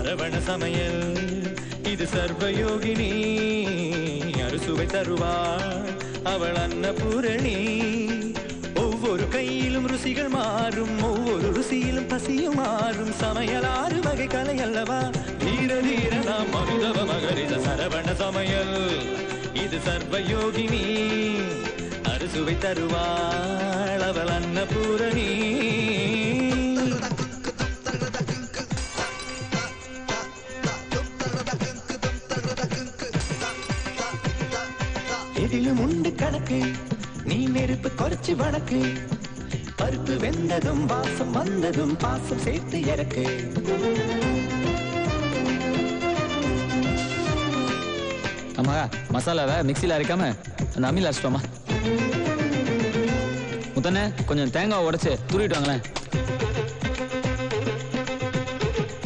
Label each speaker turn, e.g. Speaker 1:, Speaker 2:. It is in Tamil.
Speaker 1: சரவண சமையல் இது சர்வயோகினி அறுசுவை தருவாள் அவள் அன்னபூரணி ஒவ்வொரு கையிலும் ருசிகள் மாறும் ஒவ்வொரு ருசியிலும் பசியும் மாறும் சமையல் 6 வகை கலை அல்லவா தீர தீர நாம் அனுதவ மகரித சரவண சமையல் இது சர்வயோகினி அறுசுவை தருவாள் அவள் அன்னபூரணி எதிலும் உண்டு கணக்கு நீ நெருப்பு குறைச்சி வணக்கு பருப்பு வெந்ததும் வாசம் வந்ததும் பாசம் சேர்த்து இறக்கு
Speaker 2: ஆமா மசாலாவை மிக்சியில் அரைக்காம அந்த அம்மியில் அரைச்சிட்டோமா முத்தண்ணே கொஞ்சம் தேங்காய் உடைச்சு துருவிட்டு வாங்களேன்